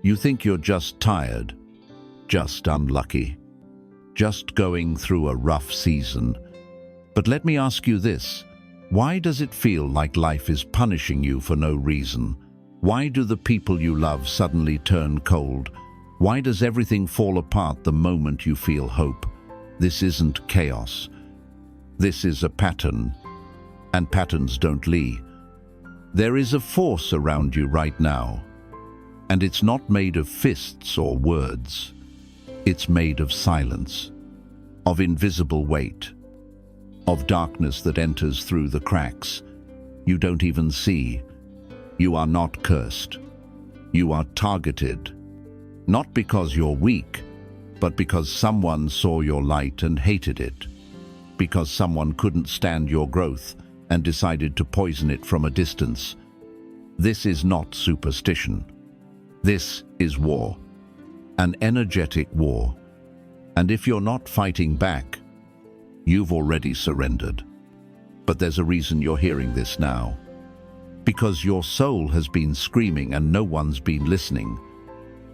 You think you're just tired, just unlucky, just going through a rough season. But let me ask you this. Why does it feel like life is punishing you for no reason? Why do the people you love suddenly turn cold? Why does everything fall apart the moment you feel hope? This isn't chaos. This is a pattern, and patterns don't lie. There is a force around you right now, and it's not made of fists or words. It's made of silence, of invisible weight, of darkness that enters through the cracks you don't even see. You are not cursed. You are targeted, not because you're weak, but because someone saw your light and hated it, because someone couldn't stand your growth and decided to poison it from a distance. This is not superstition. This is war, an energetic war. And if you're not fighting back, you've already surrendered. But there's a reason you're hearing this now. Because your soul has been screaming and no one's been listening.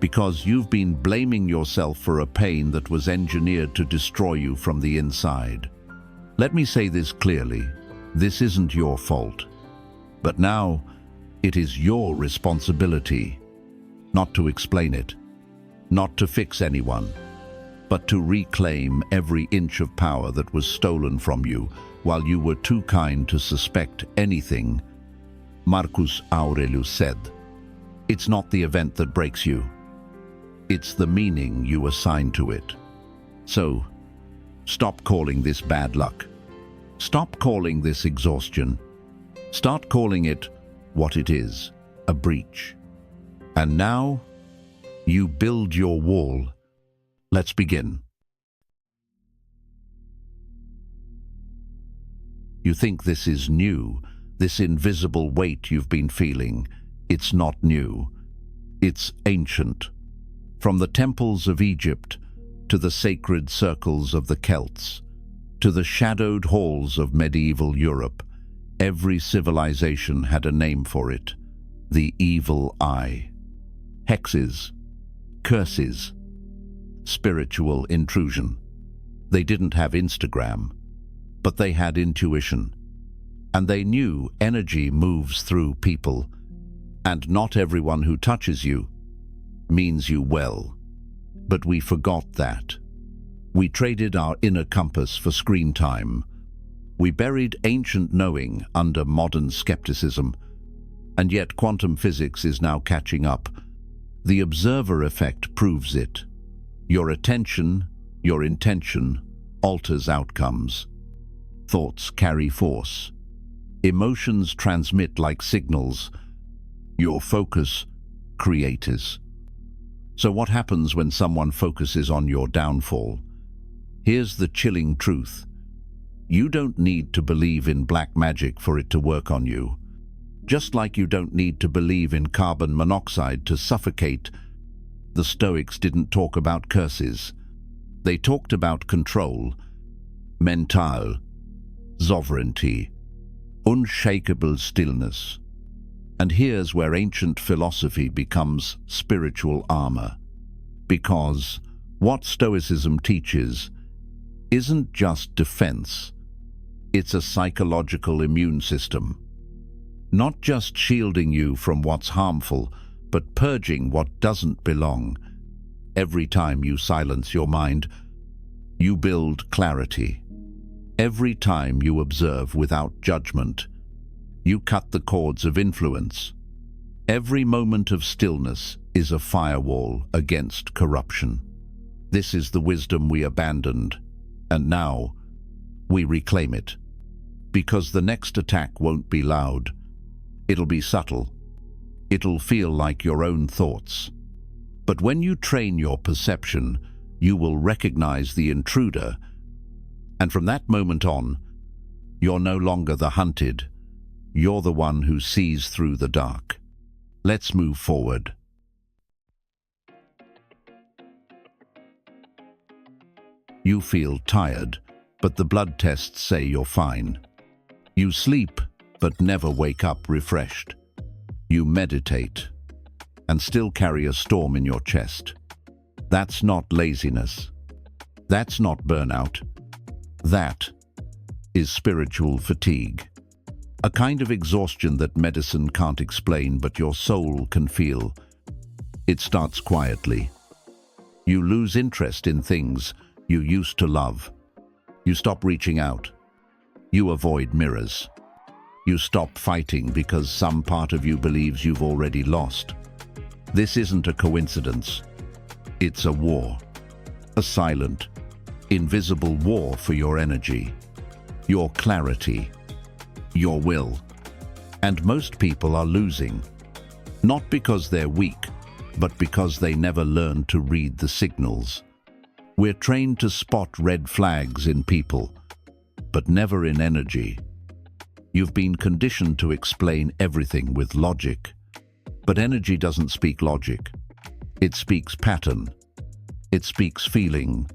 Because you've been blaming yourself for a pain that was engineered to destroy you from the inside. Let me say this clearly. This isn't your fault. But now, it is your responsibility not to explain it, not to fix anyone, but to reclaim every inch of power that was stolen from you while you were too kind to suspect anything. Marcus Aurelius said, "It's not the event that breaks you. It's the meaning you assign to it." So, stop calling this bad luck. Stop calling this exhaustion. Start calling it what it is, a breach. And now, you build your wall. Let's begin. You think this is new, this invisible weight you've been feeling. It's not new. It's ancient. From the temples of Egypt to the sacred circles of the Celts, to the shadowed halls of medieval Europe, every civilization had a name for it: the evil eye. Hexes, curses, spiritual intrusion. They didn't have Instagram, but they had intuition. And they knew energy moves through people, and not everyone who touches you means you well. But we forgot that. We traded our inner compass for screen time. We buried ancient knowing under modern skepticism, and yet quantum physics is now catching up. The observer effect proves it. Your attention, your intention, alters outcomes. Thoughts carry force. Emotions transmit like signals. Your focus creates. So what happens when someone focuses on your downfall? Here's the chilling truth. You don't need to believe in black magic for it to work on you. Just like you don't need to believe in carbon monoxide to suffocate. The Stoics didn't talk about curses. They talked about control, mental, sovereignty, unshakable stillness. And here's where ancient philosophy becomes spiritual armor. Because what Stoicism teaches isn't just defense. It's a psychological immune system. Not just shielding you from what's harmful, but purging what doesn't belong. Every time you silence your mind, you build clarity. Every time you observe without judgment, you cut the cords of influence. Every moment of stillness is a firewall against corruption. This is the wisdom we abandoned, and now we reclaim it. Because the next attack won't be loud. It'll be subtle. It'll feel like your own thoughts. But when you train your perception, you will recognize the intruder. And from that moment on, you're no longer the hunted. You're the one who sees through the dark. Let's move forward. You feel tired, but the blood tests say you're fine. You sleep, but never wake up refreshed. You meditate, and still carry a storm in your chest. That's not laziness. That's not burnout. That is spiritual fatigue. A kind of exhaustion that medicine can't explain, but your soul can feel. It starts quietly. You lose interest in things you used to love. You stop reaching out. You avoid mirrors. You stop fighting because some part of you believes you've already lost. This isn't a coincidence. It's a war. A silent, invisible war for your energy, your clarity, your will. And most people are losing, not because they're weak, but because they never learned to read the signals. We're trained to spot red flags in people, but never in energy. You've been conditioned to explain everything with logic, but energy doesn't speak logic. It speaks pattern. It speaks feeling.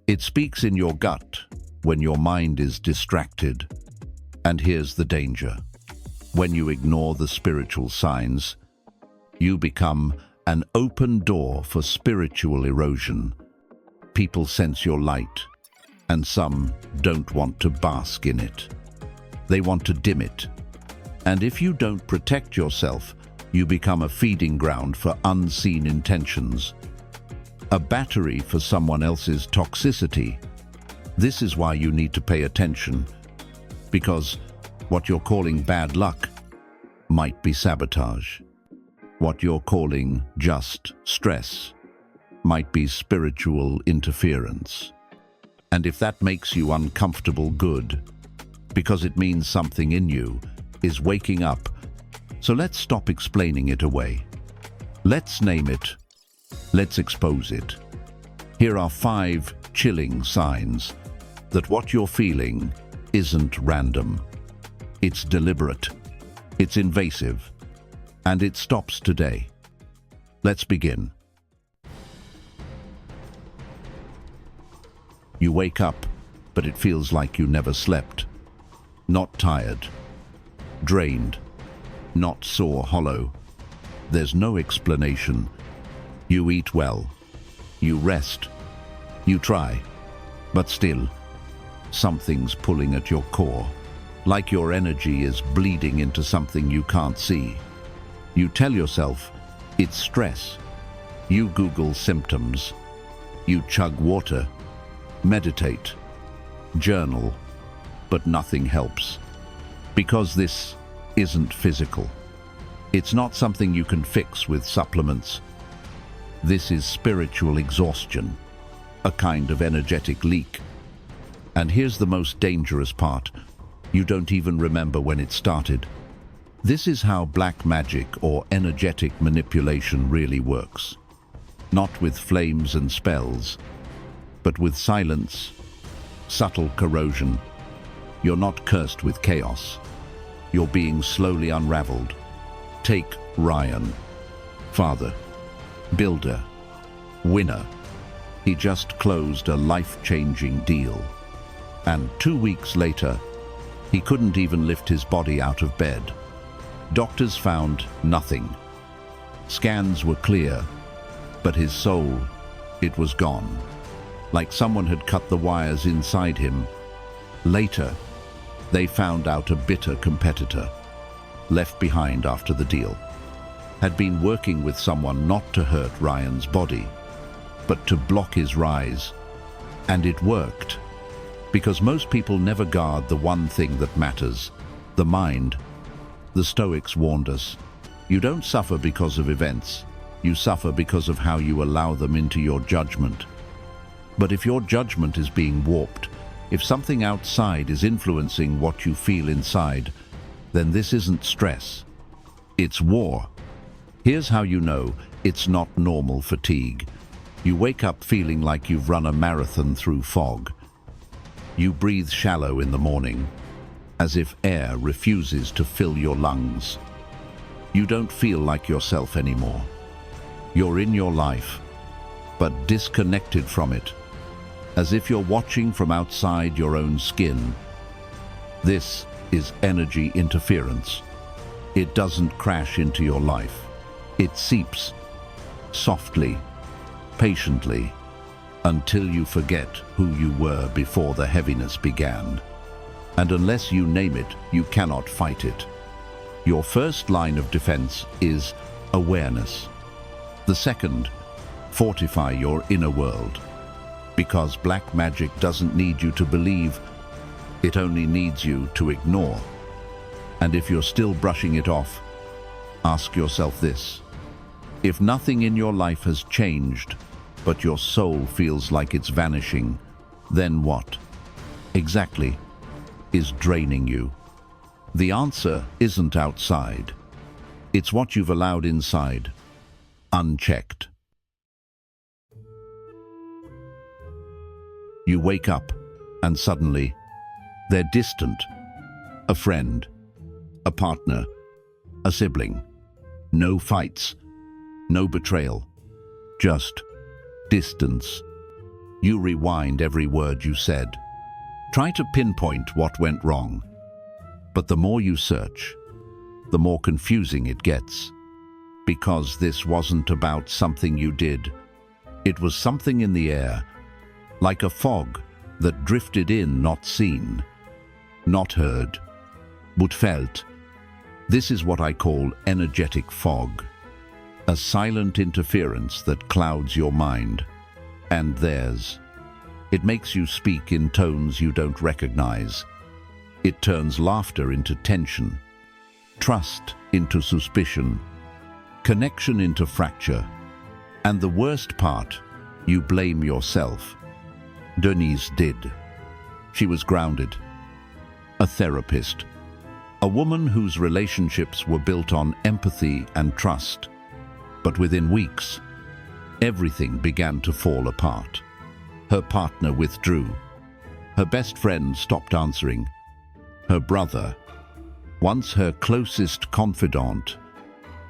It speaks in your gut when your mind is distracted. And here's the danger. When you ignore the spiritual signs, you become an open door for spiritual erosion. People sense your light, and some don't want to bask in it. They want to dim it. And if you don't protect yourself, you become a feeding ground for unseen intentions, a battery for someone else's toxicity. This is why you need to pay attention, because what you're calling bad luck might be sabotage. What you're calling just stress might be spiritual interference. And if that makes you uncomfortable, good, because it means something in you is waking up. So let's stop explaining it away. Let's name it. Let's expose it. Here are 5 chilling signs that what you're feeling isn't random. It's deliberate, it's invasive, and it stops today. Let's begin. You wake up, but it feels like you never slept. Not tired, drained, not sore, hollow. There's no explanation. You eat well, you rest, you try, but still, something's pulling at your core, like your energy is bleeding into something you can't see. You tell yourself, it's stress. You Google symptoms. You chug water, meditate, journal, but nothing helps. Because this isn't physical. It's not something you can fix with supplements. This is spiritual exhaustion, a kind of energetic leak. And here's the most dangerous part. You don't even remember when it started. This is how black magic or energetic manipulation really works. Not with flames and spells, but with silence, subtle corrosion. You're not cursed with chaos. You're being slowly unraveled. Take Ryan. Father, builder, winner. He just closed a life-changing deal. And 2 weeks later, he couldn't even lift his body out of bed. Doctors found nothing. Scans were clear, but his soul, it was gone. Like someone had cut the wires inside him. Later, they found out a bitter competitor, left behind after the deal, had been working with someone not to hurt Ryan's body, but to block his rise. And it worked. Because most people never guard the one thing that matters, the mind. The Stoics warned us, you don't suffer because of events, you suffer because of how you allow them into your judgment. But if your judgment is being warped, if something outside is influencing what you feel inside, then this isn't stress, it's war. Here's how you know it's not normal fatigue. You wake up feeling like you've run a marathon through fog. You breathe shallow in the morning, as if air refuses to fill your lungs. You don't feel like yourself anymore. You're in your life, but disconnected from it, as if you're watching from outside your own skin. This is energy interference. It doesn't crash into your life. It seeps, softly, patiently, until you forget who you were before the heaviness began. And unless you name it, you cannot fight it. Your first line of defense is awareness. The second, fortify your inner world. Because black magic doesn't need you to believe, it only needs you to ignore. And if you're still brushing it off, ask yourself this. If nothing in your life has changed, but your soul feels like it's vanishing, then what exactly is draining you? The answer isn't outside. It's what you've allowed inside, unchecked. You wake up, and suddenly, they're distant. A friend, a partner, a sibling. No fights, no betrayal, just distance. You rewind every word you said. Try to pinpoint what went wrong. But the more you search, the more confusing it gets. Because this wasn't about something you did. It was something in the air, like a fog that drifted in, not seen, not heard, but felt. This is what I call energetic fog. A silent interference that clouds your mind and theirs. It makes you speak in tones you don't recognize. It turns laughter into tension, trust into suspicion, connection into fracture. And the worst part, you blame yourself. Denise did. She was grounded, a therapist, a woman whose relationships were built on empathy and trust. But within weeks, everything began to fall apart. Her partner withdrew. Her best friend stopped answering. Her brother, once her closest confidant,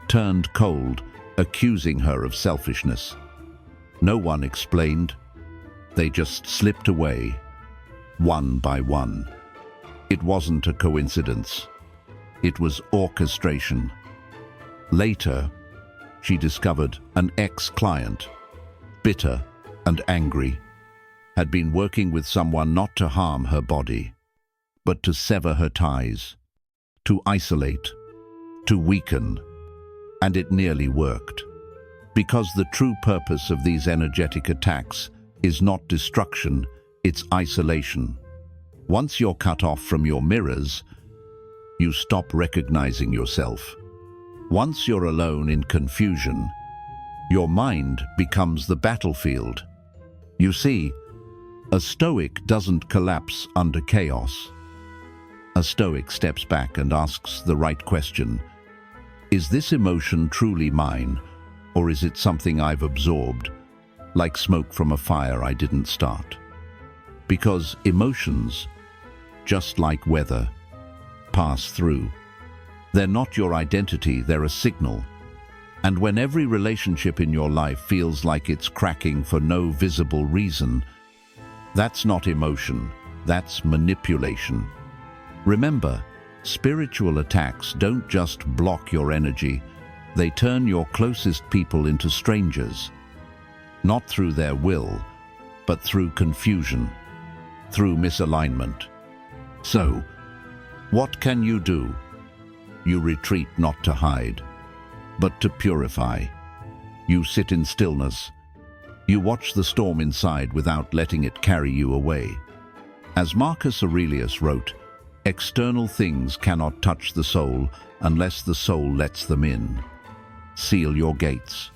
turned cold, accusing her of selfishness. No one explained. They just slipped away, one by one. It wasn't a coincidence. It was orchestration. Later, she discovered an ex-client, bitter and angry, had been working with someone not to harm her body, but to sever her ties, to isolate, to weaken. And it nearly worked. Because the true purpose of these energetic attacks is not destruction, it's isolation. Once you're cut off from your mirrors, you stop recognizing yourself. Once you're alone in confusion, your mind becomes the battlefield. You see, a Stoic doesn't collapse under chaos. A Stoic steps back and asks the right question. Is this emotion truly mine, or is it something I've absorbed, like smoke from a fire I didn't start? Because emotions, just like weather, pass through. They're not your identity, they're a signal. And when every relationship in your life feels like it's cracking for no visible reason, that's not emotion, that's manipulation. Remember, spiritual attacks don't just block your energy, they turn your closest people into strangers. Not through their will, but through confusion, through misalignment. So, what can you do? You retreat not to hide, but to purify. You sit in stillness. You watch the storm inside without letting it carry you away. As Marcus Aurelius wrote, external things cannot touch the soul unless the soul lets them in. Seal your gates.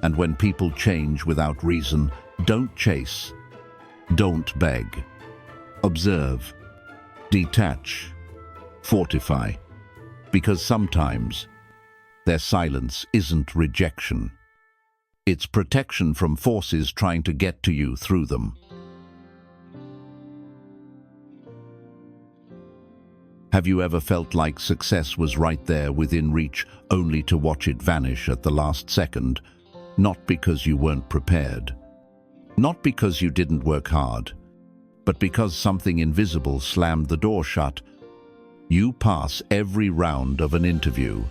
And when people change without reason, don't chase. Don't beg. Observe. Detach. Fortify. Because sometimes their silence isn't rejection. It's protection from forces trying to get to you through them. Have you ever felt like success was right there within reach, only to watch it vanish at the last second? Not because you weren't prepared. Not because you didn't work hard, but because something invisible slammed the door shut. You pass every round of an interview.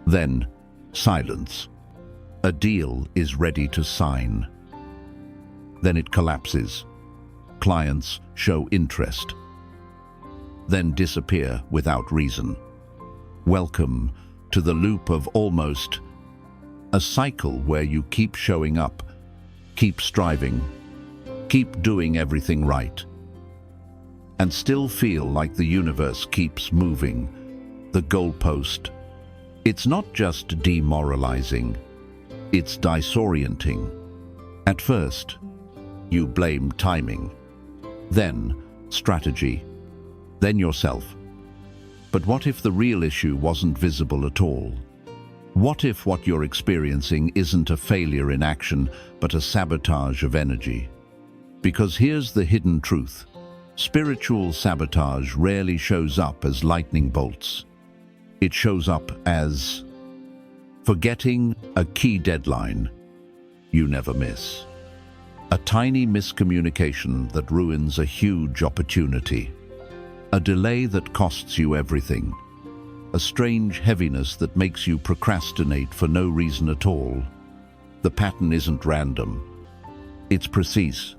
Then, Silence. A deal is ready to sign. Then it collapses. Clients show interest, then disappear without reason. Welcome to the loop of almost, a cycle where you keep showing up, keep striving, keep doing everything right, and still feel like the universe keeps moving the goalpost. It's not just demoralizing, it's disorienting. At first, you blame timing, then strategy, then yourself. But what if the real issue wasn't visible at all? What if what you're experiencing isn't a failure in action, but a sabotage of energy? Because here's the hidden truth. Spiritual sabotage rarely shows up as lightning bolts. It shows up as forgetting a key deadline you never miss. A tiny miscommunication that ruins a huge opportunity. A delay that costs you everything. A strange heaviness that makes you procrastinate for no reason at all. The pattern isn't random. It's precise.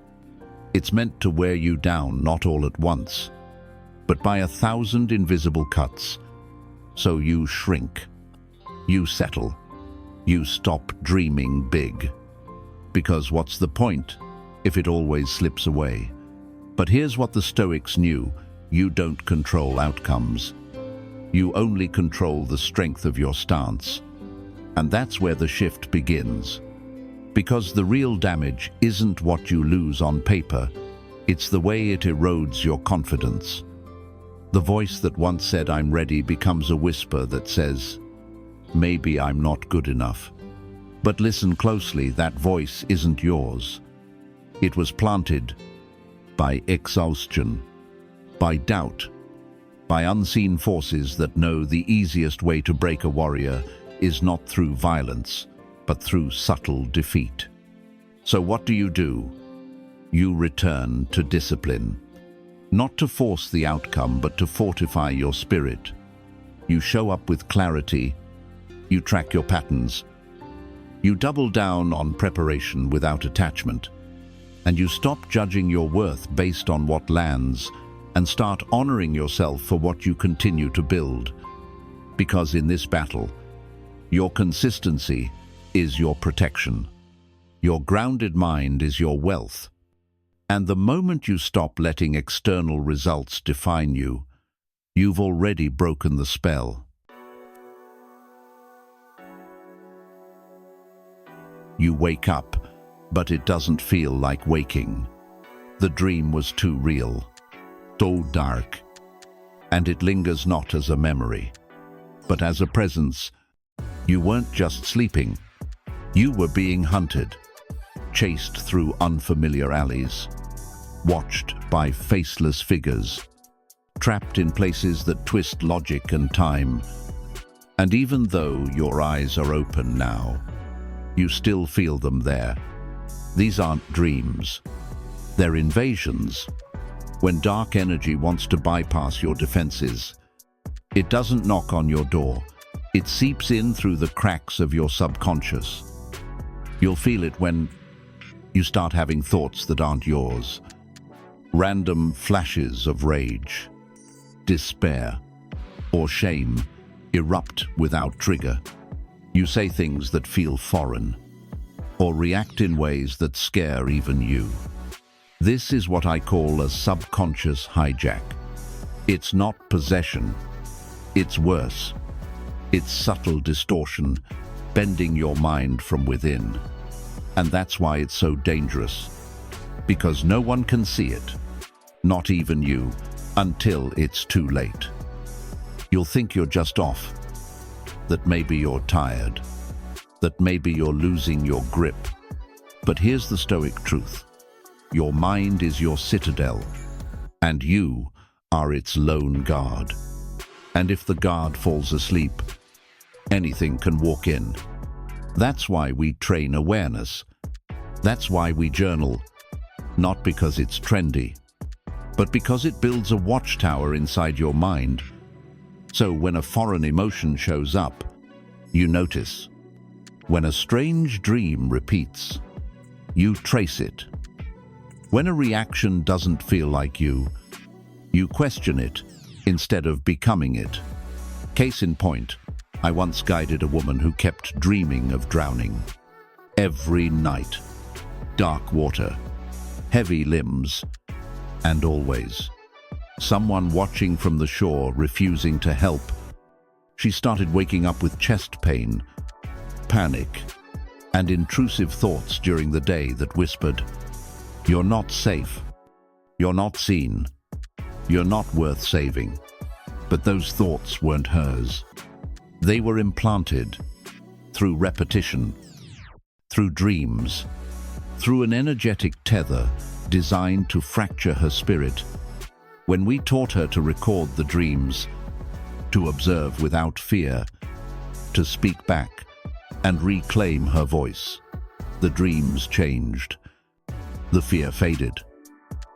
It's meant to wear you down, not all at once, but by 1,000 invisible cuts. So you shrink. You settle. You stop dreaming big. Because what's the point if it always slips away? But here's what the Stoics knew. You don't control outcomes. You only control the strength of your stance. And that's where the shift begins. Because the real damage isn't what you lose on paper, it's the way it erodes your confidence. The voice that once said, "I'm ready," becomes a whisper that says, "Maybe I'm not good enough." But listen closely, that voice isn't yours. It was planted by exhaustion, by doubt, by unseen forces that know the easiest way to break a warrior is not through violence, but through subtle defeat. So what do? You return to discipline. Not to force the outcome, but to fortify your spirit. You show up with clarity. You track your patterns. You double down on preparation without attachment. And you stop judging your worth based on what lands and start honoring yourself for what you continue to build. Because in this battle, your consistency is your protection. Your grounded mind is your wealth. And the moment you stop letting external results define you, you've already broken the spell. You wake up, but it doesn't feel like waking. The dream was too real, so dark, and it lingers not as a memory, but as a presence. You weren't just sleeping. You were being hunted, chased through unfamiliar alleys, watched by faceless figures, trapped in places that twist logic and time. And even though your eyes are open now, you still feel them there. These aren't dreams. They're invasions. When dark energy wants to bypass your defenses, it doesn't knock on your door. It seeps in through the cracks of your subconscious. You'll feel it when you start having thoughts that aren't yours. Random flashes of rage, despair, or shame erupt without trigger. You say things that feel foreign, or react in ways that scare even you. This is what I call a subconscious hijack. It's not possession, it's worse. It's subtle distortion, bending your mind from within. And that's why it's so dangerous. Because no one can see it, not even you, until it's too late. You'll think you're just off, that maybe you're tired, that maybe you're losing your grip. But here's the Stoic truth. Your mind is your citadel, and you are its lone guard. And if the guard falls asleep, anything can walk in. That's why we train awareness. That's why we journal, not because it's trendy, but because it builds a watchtower inside your mind. So when a foreign emotion shows up, you notice, When a strange dream repeats, you trace it. When a reaction doesn't feel like you question it instead of becoming it. Case in point, I once guided a woman who kept dreaming of drowning. Every night. Dark water, heavy limbs, and always someone watching from the shore, refusing to help. She started waking up with chest pain, panic, and intrusive thoughts during the day that whispered, "You're not safe. You're not seen. You're not worth saving." But those thoughts weren't hers. They were implanted through repetition, through dreams, through an energetic tether designed to fracture her spirit. When we taught her to record the dreams, to observe without fear, to speak back and reclaim her voice, the dreams changed. The fear faded.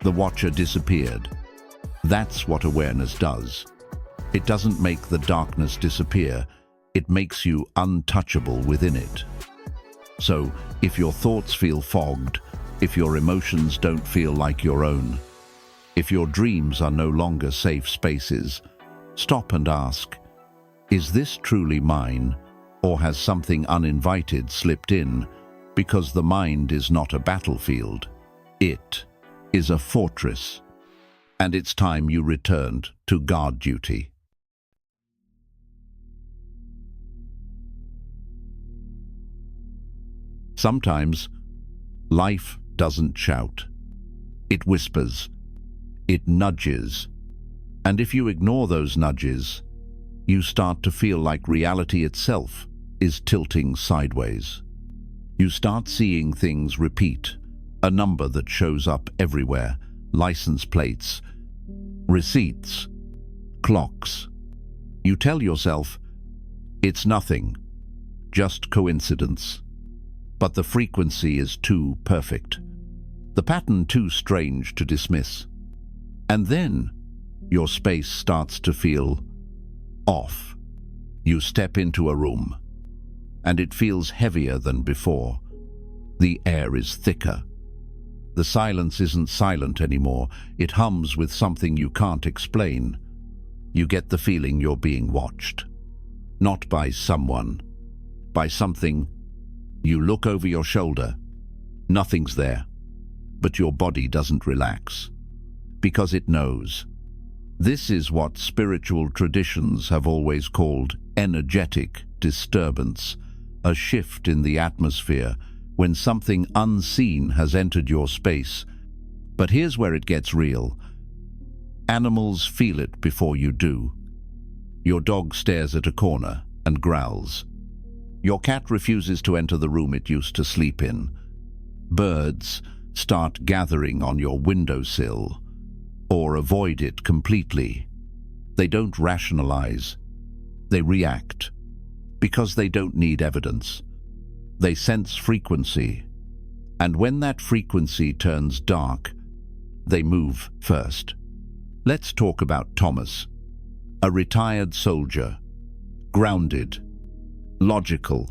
The watcher disappeared. That's what awareness does. It doesn't make the darkness disappear. It makes you untouchable within it. So, if your thoughts feel fogged, if your emotions don't feel like your own, if your dreams are no longer safe spaces, stop and ask, is this truly mine, or has something uninvited slipped in? Because the mind is not a battlefield. It is a fortress, and it's time you returned to guard duty. Sometimes, life doesn't shout. It whispers. It nudges. And if you ignore those nudges, you start to feel like reality itself is tilting sideways. You start seeing things repeat, a number that shows up everywhere, license plates, receipts, clocks. You tell yourself, it's nothing, just coincidence. But the frequency is too perfect, the pattern too strange to dismiss. And then your space starts to feel off. You step into a room, and it feels heavier than before. The air is thicker. The silence isn't silent anymore. It hums with something you can't explain. You get the feeling you're being watched. Not by someone, by something. You look over your shoulder. Nothing's there. But your body doesn't relax. Because it knows. This is what spiritual traditions have always called energetic disturbance, a shift in the atmosphere when something unseen has entered your space. But here's where it gets real. Animals feel it before you do. Your dog stares at a corner and growls. Your cat refuses to enter the room it used to sleep in. Birds start gathering on your windowsill or avoid it completely. They don't rationalize. They react because they don't need evidence. They sense frequency, and when that frequency turns dark, they move first. Let's talk about Thomas, a retired soldier, grounded, logical,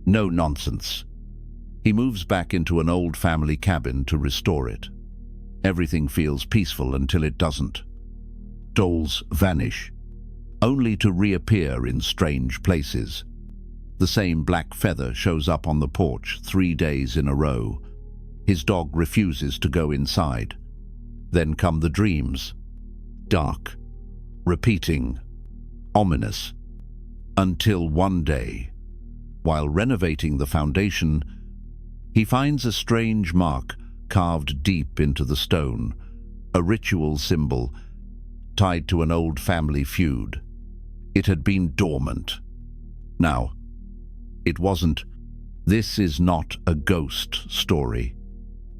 no nonsense. He moves back into an old family cabin to restore it. Everything feels peaceful until it doesn't. Dolls vanish, only to reappear in strange places. The same black feather shows up on the porch 3 days in a row. His dog refuses to go inside. Then come the dreams. Dark, repeating, ominous. Until one day, while renovating the foundation, he finds a strange mark carved deep into the stone, a ritual symbol tied to an old family feud. It had been dormant. Now, it wasn't. This is not a ghost story.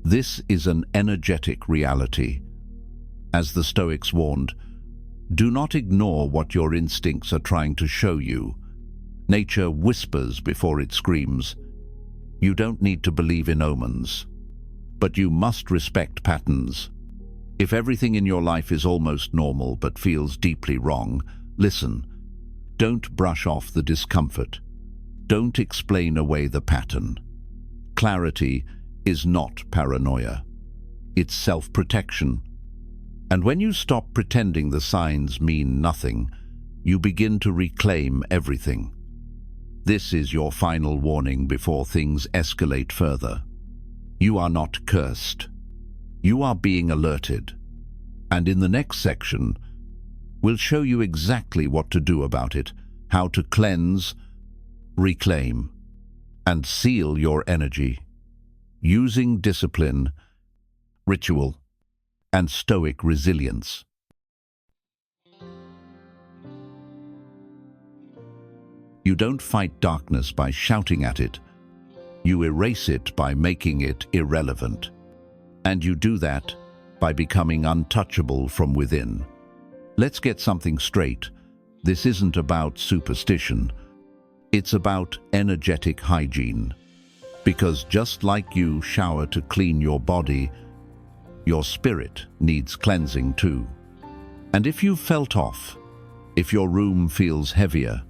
This is an energetic reality. As the Stoics warned, do not ignore what your instincts are trying to show you. Nature whispers before it screams. You don't need to believe in omens, but you must respect patterns. If everything in your life is almost normal but feels deeply wrong, listen. Don't brush off the discomfort. Don't explain away the pattern. Clarity is not paranoia. It's self-protection. And when you stop pretending the signs mean nothing, you begin to reclaim everything. This is your final warning before things escalate further. You are not cursed. You are being alerted. And in the next section, we'll show you exactly what to do about it, how to cleanse, reclaim, and seal your energy, using discipline, ritual, and Stoic resilience. You don't fight darkness by shouting at it. You erase it by making it irrelevant. And you do that by becoming untouchable from within. Let's get something straight. This isn't about superstition. It's about energetic hygiene. Because just like you shower to clean your body, your spirit needs cleansing too. And if you've felt off, if your room feels heavier,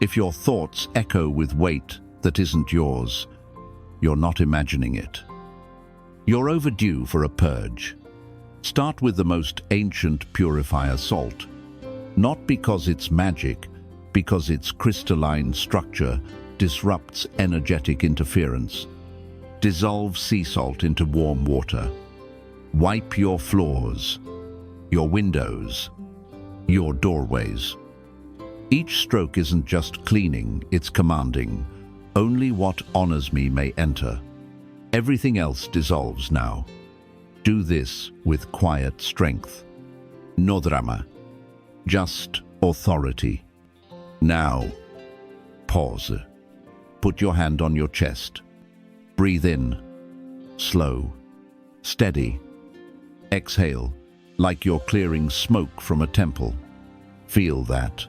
if your thoughts echo with weight that isn't yours, you're not imagining it. You're overdue for a purge. Start with the most ancient purifier, salt. Not because it's magic, because its crystalline structure disrupts energetic interference. Dissolve sea salt into warm water. Wipe your floors, your windows, your doorways. Each stroke isn't just cleaning, it's commanding. Only what honors me may enter. Everything else dissolves now. Do this with quiet strength. No drama, just authority. Now, pause. Put your hand on your chest. Breathe in, slow, steady. Exhale, like you're clearing smoke from a temple. Feel that.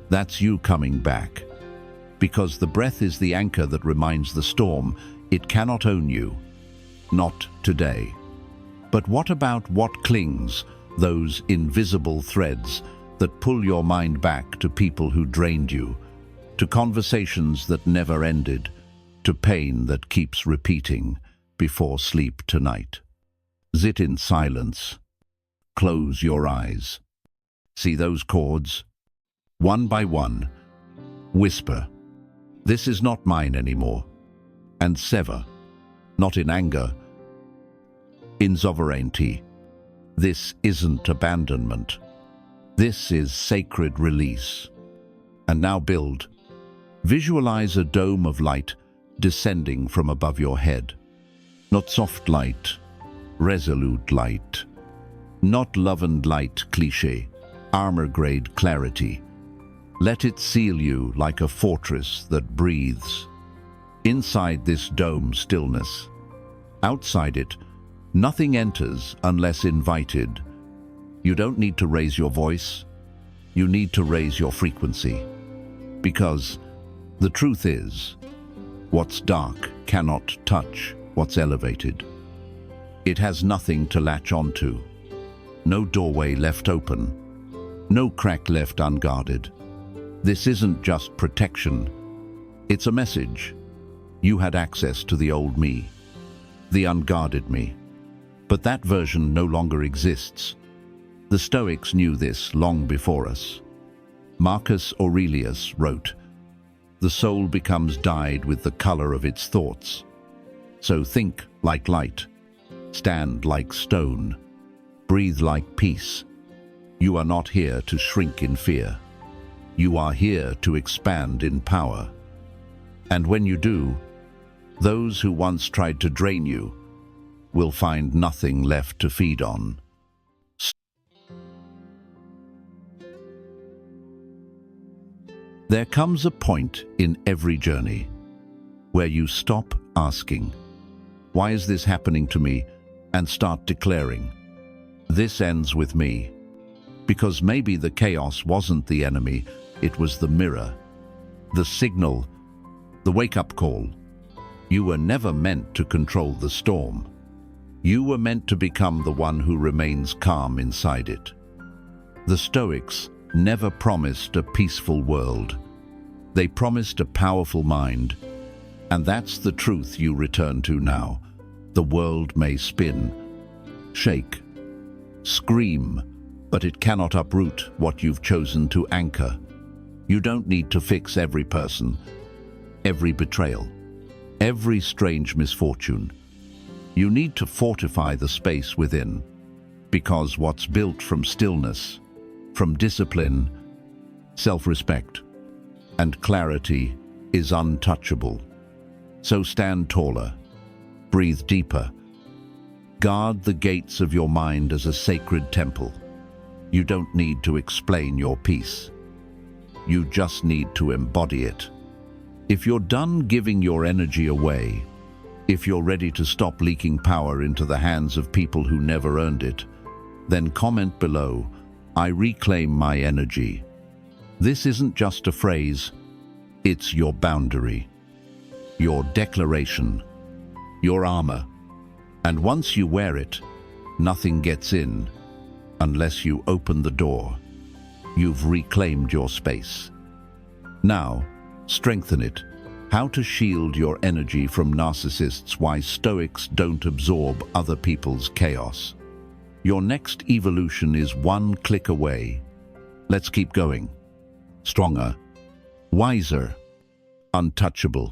That's you coming back. Because the breath is the anchor that reminds the storm it cannot own you. Not today. But what about what clings, those invisible threads that pull your mind back to people who drained you, to conversations that never ended, to pain that keeps repeating before sleep tonight? Sit in silence. Close your eyes. See those chords? One by one, whisper, "This is not mine anymore." And sever, not in anger, in sovereignty. This isn't abandonment. This is sacred release. And now build. Visualize a dome of light descending from above your head. Not soft light, resolute light. Not love and light cliché, armor-grade clarity. Let it seal you like a fortress that breathes. Inside this dome, stillness. Outside it, nothing enters unless invited. You don't need to raise your voice. You need to raise your frequency. Because the truth is, what's dark cannot touch what's elevated. It has nothing to latch onto. No doorway left open. No crack left unguarded. This isn't just protection. It's a message. You had access to the old me, the unguarded me. But that version no longer exists. The Stoics knew this long before us. Marcus Aurelius wrote, "The soul becomes dyed with the color of its thoughts." So think like light, stand like stone, breathe like peace. You are not here to shrink in fear. You are here to expand in power. And when you do, those who once tried to drain you will find nothing left to feed on. There comes a point in every journey where you stop asking, "Why is this happening to me?" and start declaring, "This ends with me." Because maybe the chaos wasn't the enemy, it was the mirror, the signal, the wake-up call. You were never meant to control the storm. You were meant to become the one who remains calm inside it. The Stoics never promised a peaceful world. They promised a powerful mind, and that's the truth you return to now. The world may spin, shake, scream, but it cannot uproot what you've chosen to anchor. You don't need to fix every person, every betrayal, every strange misfortune. You need to fortify the space within, because what's built from stillness, from discipline, self-respect, and clarity is untouchable. So stand taller, breathe deeper, guard the gates of your mind as a sacred temple. You don't need to explain your peace. You just need to embody it. If you're done giving your energy away, if you're ready to stop leaking power into the hands of people who never earned it, then comment below, "I reclaim my energy." This isn't just a phrase, it's your boundary, your declaration, your armor. And once you wear it, nothing gets in unless you open the door. You've reclaimed your space. Now, strengthen it. How to shield your energy from narcissists, why Stoics don't absorb other people's chaos. Your next evolution is one click away. Let's keep going. Stronger, wiser, untouchable.